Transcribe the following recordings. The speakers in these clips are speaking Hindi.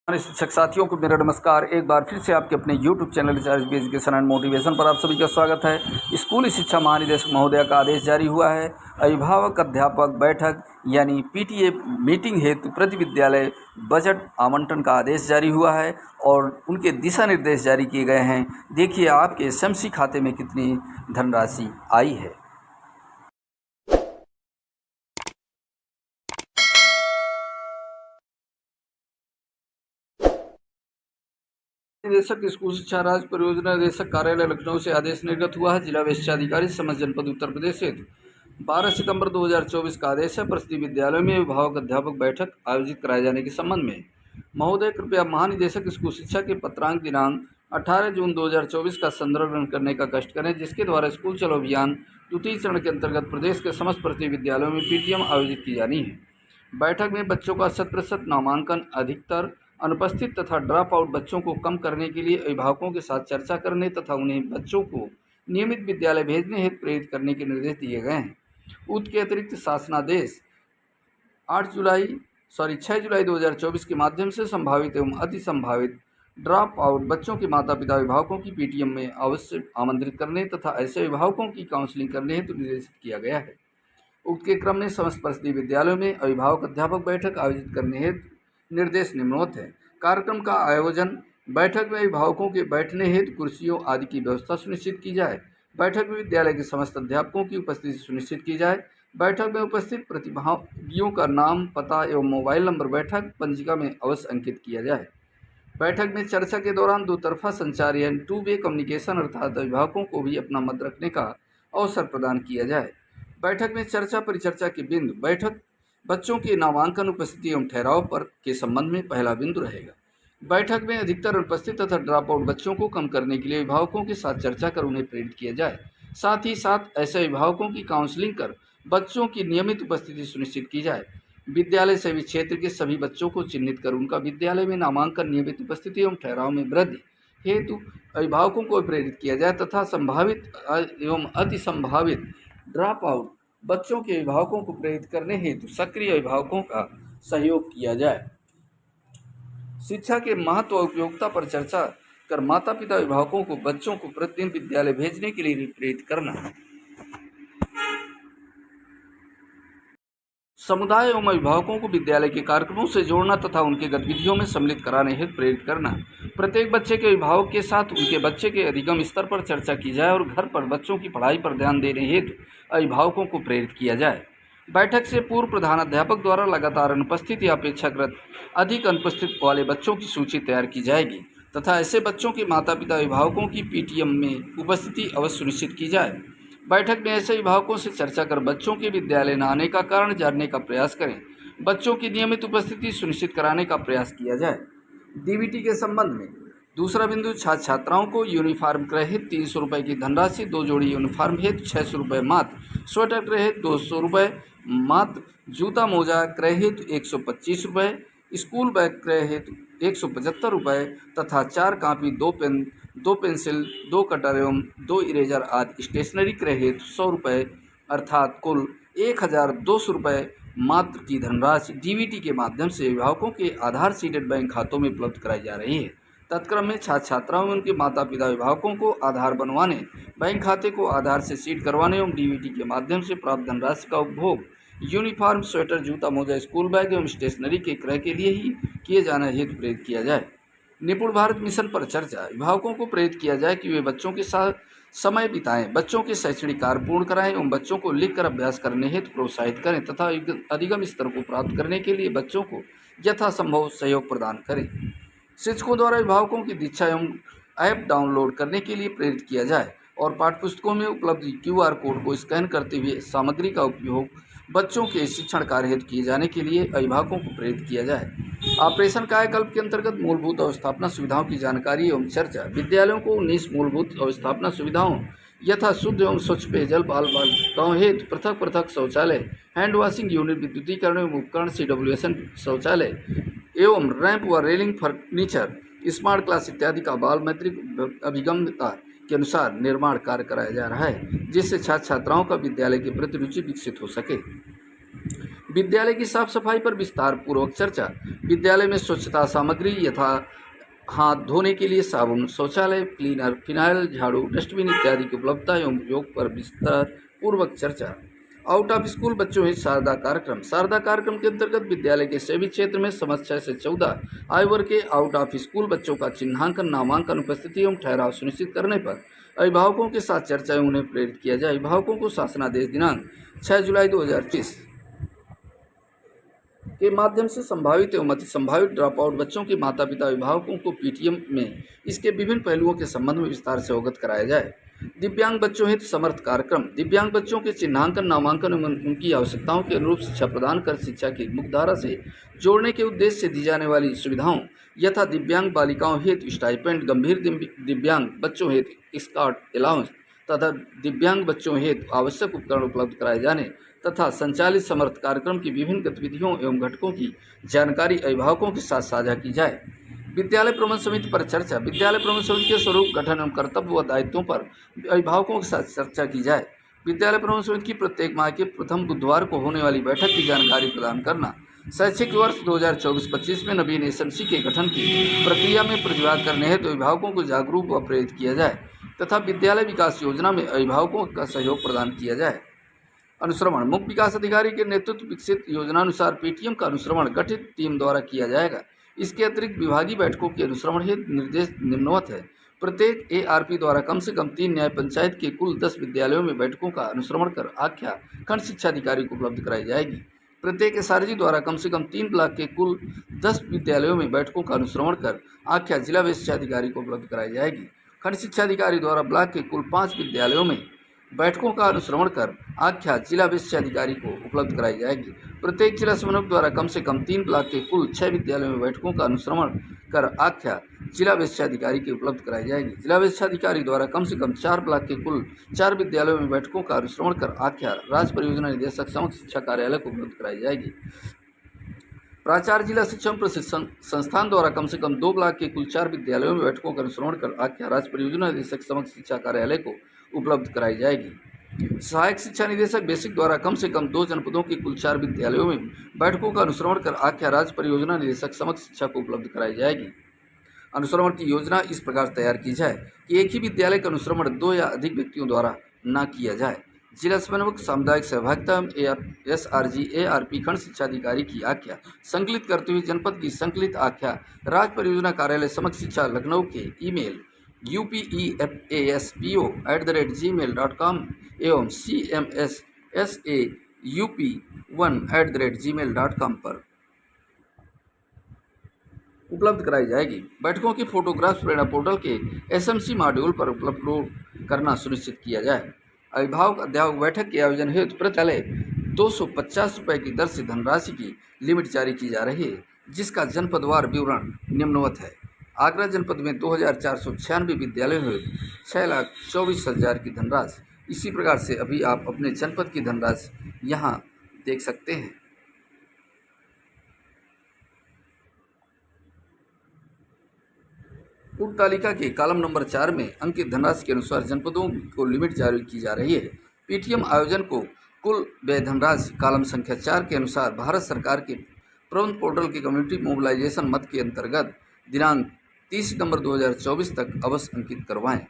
हमारे शिक्षक साथियों को मेरा नमस्कार। एक बार फिर से आपके अपने YouTube channel HRSB education and motivation पर आप सभी का स्वागत है। स्कूली शिक्षा महानिदेशक महोदय का आदेश जारी हुआ है। अभिभावक अध्यापक बैठक यानी पीटीए मीटिंग हेतु प्रति विद्यालय बजट आवंटन का आदेश जारी हुआ है और उनके दिशा निर्देश जारी किए गए हैं। देखिए आपके एसएमसी खाते में कितनी धनराशि आई है। निदेशक स्कूल शिक्षा राज्य परियोजना निदेशक कार्यालय लखनऊ से आदेश निर्गत हुआ है। जिला विशिष्टाधिकारी समस्त जनपद उत्तर प्रदेश हेतु 12 सितंबर 2024 का आदेश है। प्रस्तुत विद्यालयों में अभिभावक अध्यापक बैठक आयोजित कराए जाने के संबंध में महोदय कृपया महानिदेशक स्कूल शिक्षा के पत्रांक दिनांक 18 जून 2024 का संदर्भ ग्रहण करने का कष्ट करें, जिसके द्वारा स्कूल चलो अभियान द्वितीय चरण के अंतर्गत प्रदेश के समस्त प्रस्तुत विद्यालयों में पीटीएम आयोजित की जानी है। बैठक में बच्चों का 100% नामांकन, अधिकतर अनुपस्थित तथा ड्रॉप आउट बच्चों को कम करने के लिए अभिभावकों के साथ चर्चा करने तथा उन्हें बच्चों को नियमित विद्यालय भेजने हेतु प्रेरित करने के निर्देश दिए गए हैं। के अतिरिक्त शासनादेश 6 जुलाई 2024 के माध्यम से संभावित एवं अति संभावित ड्रॉप आउट बच्चों के माता पिता अभिभावकों की पीटीएम में अवश्य आमंत्रित करने तथा ऐसे अभिभावकों की काउंसलिंग करने हेतु निर्देशित किया गया है। उक्त के क्रम में समस्त परिषदीय विद्यालयों में अभिभावक अध्यापक बैठक आयोजित करने हेतु निर्देश निम्नवत है। कार्यक्रम का आयोजन: बैठक में अभिभावकों के बैठने हेतु कुर्सियों आदि की व्यवस्था सुनिश्चित की जाए। बैठक में विद्यालय के समस्त अध्यापकों की उपस्थिति सुनिश्चित की जाए। बैठक में उपस्थित प्रतिभागियों का नाम, पता एवं मोबाइल नंबर बैठक पंजिका में अवश्य अंकित किया जाए। बैठक में चर्चा के दौरान दोतरफा संचार यानी 2 वे कम्युनिकेशन अर्थात अभिभावकों को भी अपना मत रखने का अवसर प्रदान किया जाए। बैठक में चर्चा परिचर्चा के बिंदु: बैठक बच्चों के नामांकन, उपस्थिति एवं ठहराव पर के संबंध में पहला बिंदु रहेगा। बैठक में अधिकतर अनुपस्थित तथा ड्रॉप आउट बच्चों को कम करने के लिए अभिभावकों के साथ चर्चा कर उन्हें प्रेरित किया जाए। साथ ही साथ ऐसे अभिभावकों की काउंसलिंग कर बच्चों की नियमित उपस्थिति सुनिश्चित की जाए। विद्यालय सेवी क्षेत्र के सभी बच्चों को चिन्हित कर उनका विद्यालय में नामांकन, नियमित उपस्थिति एवं ठहराव में वृद्धि हेतु अभिभावकों को प्रेरित किया जाए तथा संभावित एवं अति संभावित ड्रॉप आउट बच्चों के अभिभावकों को प्रेरित करने हेतु सक्रिय अभिभावकों का सहयोग किया जाए। शिक्षा के महत्व और उपयोगिता पर चर्चा कर माता पिता अभिभावकों को बच्चों को प्रतिदिन विद्यालय भेजने के लिए प्रेरित करना। समुदाय एवं अभिभावकों को विद्यालय के कार्यक्रमों से जोड़ना तथा उनके गतिविधियों में सम्मिलित कराने हेतु प्रेरित करना। प्रत्येक बच्चे के अभिभावक के साथ उनके बच्चे के अधिगम स्तर पर चर्चा की जाए और घर पर बच्चों की पढ़ाई पर ध्यान देने हेतु अभिभावकों को प्रेरित किया जाए। बैठक से पूर्व प्रधानाध्यापक द्वारा लगातार अनुपस्थित या अपेक्षाकृत अधिक अनुपस्थित वाले बच्चों की सूची तैयार की जाएगी तथा ऐसे बच्चों के माता पिता अभिभावकों की पीटीएम में उपस्थिति अवश्य सुनिश्चित की जाए। बैठक में ऐसे अभिभावकों से चर्चा कर बच्चों के विद्यालय न आने का कारण जानने का प्रयास करें। बच्चों की नियमित उपस्थिति सुनिश्चित कराने का प्रयास किया जाए। डीबीटी के संबंध में दूसरा बिंदु: छात्र छात्राओं को यूनिफॉर्म क्रय हेतु 300 रुपये की धनराशि, 2 जोड़ी यूनिफॉर्म हेतु 600 रुपये मात्र, स्वेटर क्रय हेतु 200 रुपये मात्र, जूता मोजा क्रय हेतु 125 रुपये, स्कूल बैग क्रय हेतु 175 रुपये तथा 4 कापी, 2 पेन, 2 पेंसिल, 2 कटर एवं 2 इरेजर आदि स्टेशनरी क्रय हेतु 100 रुपये अर्थात कुल 1200 रुपये मात्र की धनराशि डीबीटी के माध्यम से अभिभावकों के आधार सीडेड बैंक खातों में उपलब्ध कराई जा रही है। तत्क्रम में छात्र छात्राओं में उनके माता पिता अभिभावकों को आधार बनवाने, बैंक खाते को आधार से सीड करवाने एवं डीबीटी के माध्यम से प्राप्त धनराशि का उपभोग यूनिफॉर्म, स्वेटर, जूता मोजा, स्कूल बैग एवं स्टेशनरी के क्रय के लिए ही किए जाने हेतु प्रेरित किया जाए। निपुण भारत मिशन पर चर्चा: अभिभावकों को प्रेरित किया जाए कि वे बच्चों के साथ समय बिताएं, बच्चों के शैक्षणिक कार्य पूर्ण कराएं एवं बच्चों को लिखकर अभ्यास करने हेतु प्रोत्साहित करें तथा अधिगम स्तर को प्राप्त करने के लिए बच्चों को यथासंभव सहयोग प्रदान करें। शिक्षकों द्वारा अभिभावकों की दीक्षा एवं ऐप डाउनलोड करने के लिए प्रेरित किया जाए और पाठ्यपुस्तकों में उपलब्ध QR कोड को स्कैन करते हुए सामग्री का उपयोग बच्चों के शिक्षण कार्य हेतु किए जाने के लिए अभिभावकों को प्रेरित किया जाए। ऑपरेशन कायाकल्प के अंतर्गत मूलभूत अवस्थापना सुविधाओं की जानकारी एवं चर्चा: विद्यालयों को 19 मूलभूत अवस्थापना सुविधाओं यथा शुद्ध एवं स्वच्छ पेयजल, बाल बालिकाओं हेतु पृथक पृथक शौचालय, हैंड वॉशिंग यूनिट, विद्युतीकरण एवं उपकरण, CWSN शौचालय एवं रैंप व रेलिंग फर्नीचर, स्मार्ट क्लास इत्यादि का बाल मैत्रिक अभिगम्यता के अनुसार निर्माण कार्य कराया जा रहा है, जिससे छात्र छात्राओं का विद्यालय के प्रति रुचि विकसित हो सके। विद्यालय की साफ सफाई पर विस्तार पूर्वक चर्चा। विद्यालय में स्वच्छता सामग्री यथा हाथ धोने के लिए साबुन, शौचालय क्लीनर, फिनाइल, झाड़ू, डस्टबिन इत्यादि की उपलब्धता एवं उपयोग पर विस्तार पूर्वक चर्चा। आउट ऑफ स्कूल बच्चों हेतु शारदा कार्यक्रम। शारदा कार्यक्रम के अंतर्गत विद्यालय के सभी क्षेत्र में समस्त 6 से 14 आयु वर्ग के आउट ऑफ स्कूल बच्चों का चिन्हांकन, नामांकन, उपस्थिति एवं ठहराव सुनिश्चित करने पर अभिभावकों के साथ चर्चा एवं उन्हें प्रेरित किया जाए। अभिभावकों को शासनादेश दिनांक 6 जुलाई 2020 के माध्यम से संभावित एवं अति संभावित ड्रॉप आउट बच्चों के माता पिता अभिभावकों को पीटीएम में इसके विभिन्न पहलुओं के संबंध में विस्तार से अवगत कराया जाए। दिव्यांग बच्चों हेतु समर्थ कार्यक्रम। दिव्यांग बच्चों के चिन्हांकन, नामांकन एवं उनकी आवश्यकताओं के अनुरूप शिक्षा प्रदान कर शिक्षा की मुख्यधारा से जोड़ने के उद्देश्य से दी जाने वाली सुविधाओं यथा दिव्यांग बालिकाओं हेतु स्टाइपेंड, गंभीर दिव्यांग बच्चों हेतु स्कॉट अलाउंस तथा दिव्यांग बच्चों हेतु आवश्यक उपकरण उपलब्ध कराए जाने तथा संचालित समर्थ कार्यक्रम की विभिन्न गतिविधियों एवं घटकों की जानकारी अभिभावकों के साथ साझा की जाए। विद्यालय प्रबंध समिति पर चर्चा। विद्यालय प्रबंध समिति के स्वरूप, गठन एवं कर्तव्य व दायित्वों पर अभिभावकों के साथ चर्चा की जाए। विद्यालय प्रबंध समिति की प्रत्येक माह के प्रथम बुधवार को होने वाली बैठक की जानकारी प्रदान करना। शैक्षिक वर्ष 2024-25 में नवीन एसएमसी के गठन की प्रक्रिया में प्रतिवाद करने हेतु अभिभावकों को जागरूक व प्रेरित किया जाए तथा विद्यालय विकास योजना में अभिभावकों का सहयोग प्रदान किया जाए। अनुश्रवण। मुख्य विकास अधिकारी के नेतृत्व विकसित योजनानुसार पीटीएम का अनुश्रवण गठित टीम द्वारा किया जाएगा। इसके अतिरिक्त विभागीय बैठकों के अनुश्रवण हेतु निर्देश निम्नवत है। प्रत्येक एआरपी द्वारा कम से कम 3 न्याय पंचायत के कुल 10 विद्यालयों में बैठकों का अनुश्रवण कर आख्या खंड शिक्षा अधिकारी को उपलब्ध कराई जाएगी। प्रत्येक एसआरजी द्वारा कम से कम 3 ब्लॉक के कुल 10 विद्यालयों में बैठकों का अनुश्रवण कर आख्या जिला शिक्षा अधिकारी को उपलब्ध कराई जाएगी। खंड शिक्षा अधिकारी द्वारा ब्लॉक के कुल 5 विद्यालयों में बैठकों का अनुश्रवण कर आख्या जिला शिक्षा अधिकारी को उपलब्ध कराई जाएगी। प्रत्येक जिला समन्वयक द्वारा कम से कम 3 ब्लॉक के कुल 6 विद्यालयों में बैठकों का अनुश्रवण कर आख्या जिला शिक्षा अधिकारी की उपलब्ध कराई जाएगी। जिला शिक्षा अधिकारी द्वारा कम से कम 4 ब्लॉक के कुल 4 विद्यालयों में बैठकों का अनुश्रवण कर आख्या राज्य परियोजना निदेशक समक्ष शिक्षा कार्यालय को उपलब्ध कराई जाएगी। प्राचार्य जिला शिक्षण प्रशिक्षण संस्थान द्वारा कम से कम 2 ब्लॉक के कुल 4 विद्यालयों में बैठकों का अनुश्रवण कर आख्या राज्य परियोजना निदेशक समक्ष शिक्षा कार्यालय को उपलब्ध कराई जाएगी। सहायक शिक्षा निदेशक बेसिक द्वारा कम से कम 2 जनपदों के कुल 4 विद्यालयों में बैठकों का अनुश्रवण कर आख्या राज्य परियोजना निदेशक समक्ष शिक्षा को उपलब्ध कराई जाएगी। अनुश्रवण की योजना इस प्रकार तैयार की जाए कि एक ही विद्यालय का अनुश्रवण 2 या अधिक व्यक्तियों द्वारा न किया जाए। जिला समन्वयक सामुदायिक सहभागिता एसआरजी एआरपी खंड शिक्षा अधिकारी की आख्या संकलित करते हुए जनपद की संकलित आख्या राज्य परियोजना कार्यालय समक्ष शिक्षा लखनऊ के ईमेल upefaspo@gmail.com एवं cmssaup1@gmail.com पर उपलब्ध कराई जाएगी। बैठकों की फोटोग्राफ्स प्रेरणा पोर्टल के एसएमसी मॉड्यूल पर उपलोड करना सुनिश्चित किया जाए। अभिभावक अध्यापक बैठक के आयोजन हेतु प्रत्येक 250 रुपये की दर से धनराशि की लिमिट जारी की जा रही है, जिसका जनपदवार विवरण निम्नवत है। आगरा जनपद में 2496 विद्यालय हुए 6,24,000 की धनराशि। इसी प्रकार से अभी आप अपने जनपद की धनराशि यहाँ देख सकते हैं। उक्त तालिका के कॉलम नंबर 4 में अंकित धनराशि के अनुसार जनपदों को लिमिट जारी की जा रही है। पीटीएम आयोजन को कुल व्यय धनराशि कॉलम संख्या 4 के अनुसार भारत सरकार के प्रबंध पोर्टल के कम्युनिटी मोबिलाइजेशन मद के अंतर्गत दिनांक 30 सितंबर 2024 तक अवश्य अंकित करवाएं।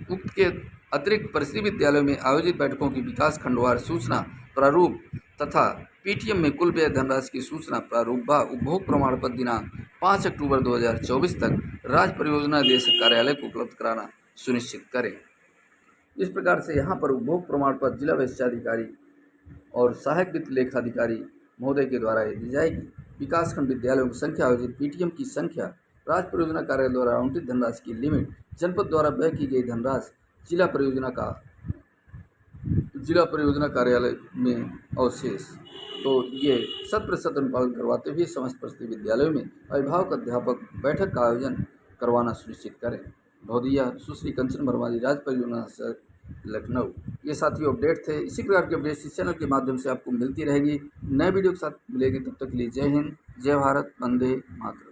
उक्त के अतिरिक्त परिषदीय विद्यालयों में आयोजित बैठकों की विकास खंडवार सूचना प्रारूप तथा पीटीएम में कुल व्यय धनराशि की सूचना प्रारूप व उपभोग प्रमाण पत्र दिनांक 5 अक्टूबर 2024 तक राज्य परियोजना निदेशक कार्यालय को उपलब्ध कराना सुनिश्चित करें। इस प्रकार से यहाँ पर उपभोग प्रमाण पत्र जिला विशेषाधिकारी और सहायक वित्त लेखाधिकारी महोदय के द्वारा दी जाएगी। विकासखंड विद्यालयों की संख्या, आयोजित पीटीएम की संख्या, राज्य परियोजना कार्यालय द्वारा आवंटित धनराशि की लिमिट, जनपद द्वारा व्यय की गई धनराशि, जिला परियोजना कार्यालय में अवशेष। तो ये 100% अनुपालन करवाते हुए समस्त परिषदीय विद्यालयों में अभिभावक अध्यापक बैठक का आयोजन करवाना सुनिश्चित करें। भौदिया सुश्री कंचन वर्मा जी, राज्य परियोजना से लखनऊ। ये साथियों अपडेट थे। इसी प्रकार के अपडेट्स इस चैनल के माध्यम से आपको मिलती रहेगी। नए वीडियो के साथ मिलेंगे, तब तक के लिए जय हिंद, जय भारत, वंदे मातरम।